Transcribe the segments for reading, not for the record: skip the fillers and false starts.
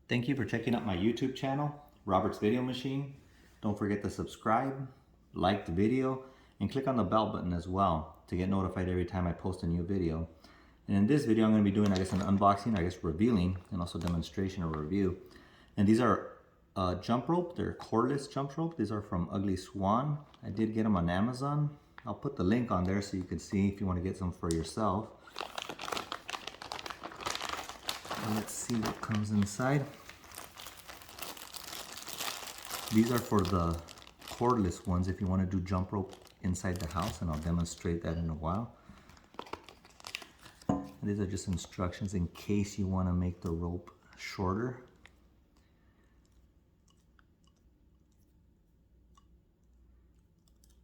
Thank you for checking out my YouTube channel, Robert's Video Machine. Don't forget to subscribe, like the video, and click on the bell button as well to get notified every time I post a new video. And in this video, I'm going to be doing, an unboxing, revealing, and also demonstration or review. And these are jump rope. They're cordless jump rope. These are from UglySwan. I did get them on Amazon. I'll put the link on there so you can see if you want to get some for yourself. And let's see what comes inside. These are for the cordless ones if you want to do jump rope inside the house, and I'll demonstrate that in a while. And these are just instructions in case you want to make the rope shorter.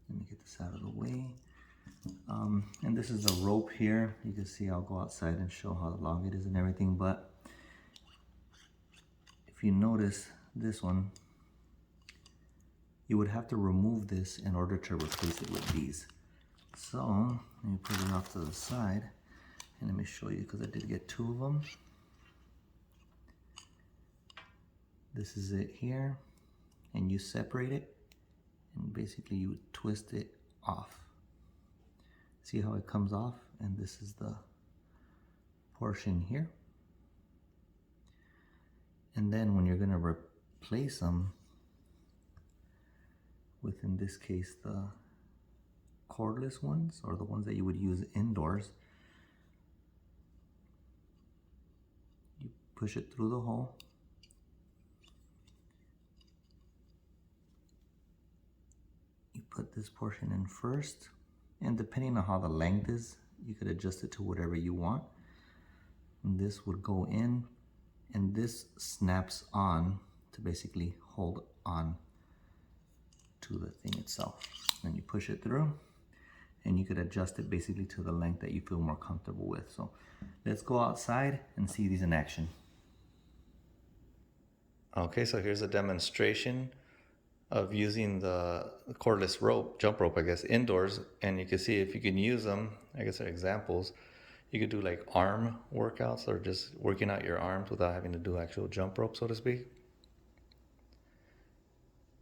Let me get this out of the way. And this is the rope here. You can see I'll go outside and show how long it is and everything, but if you notice this one, you would have to remove this in order to replace it with these. So let me put it off to the side and let me show you, because I did get two of them. This is it here, and you separate it and basically you twist it off. See how it comes off? And this is the portion here. And then when you're going to replace them with, in this case, the cordless ones, or the ones that you would use indoors, you push it through the hole. You put this portion in first, and depending on how the length is, you could adjust it to whatever you want. And this would go in, and this snaps on to basically hold on to the thing itself. And you push it through, and you could adjust it basically to the length that you feel more comfortable with. So let's go outside and see these in action. Okay, so here's a demonstration of using the cordless rope, jump rope, indoors. And you can see if you can use them, they're examples. You could do like arm workouts, or just working out your arms without having to do actual jump rope, so to speak.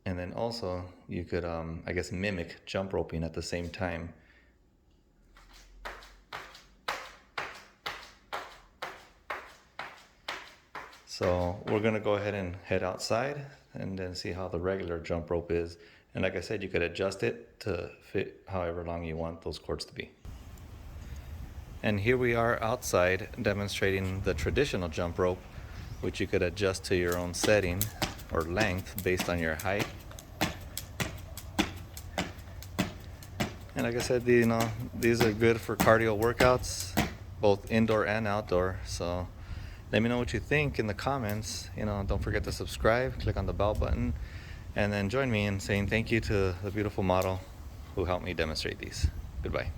And then also you could, mimic jump roping at the same time. So we're gonna go ahead and head outside and then see how the regular jump rope is. And like I said, you could adjust it to fit however long you want those cords to be. And here we are outside demonstrating the traditional jump rope, which you could adjust to your own setting or length based on your height. And like I said, these are good for cardio workouts, both indoor and outdoor. So let me know what you think in the comments. Don't forget to subscribe, click on the bell button, and then join me in saying thank you to the beautiful model who helped me demonstrate these. Goodbye.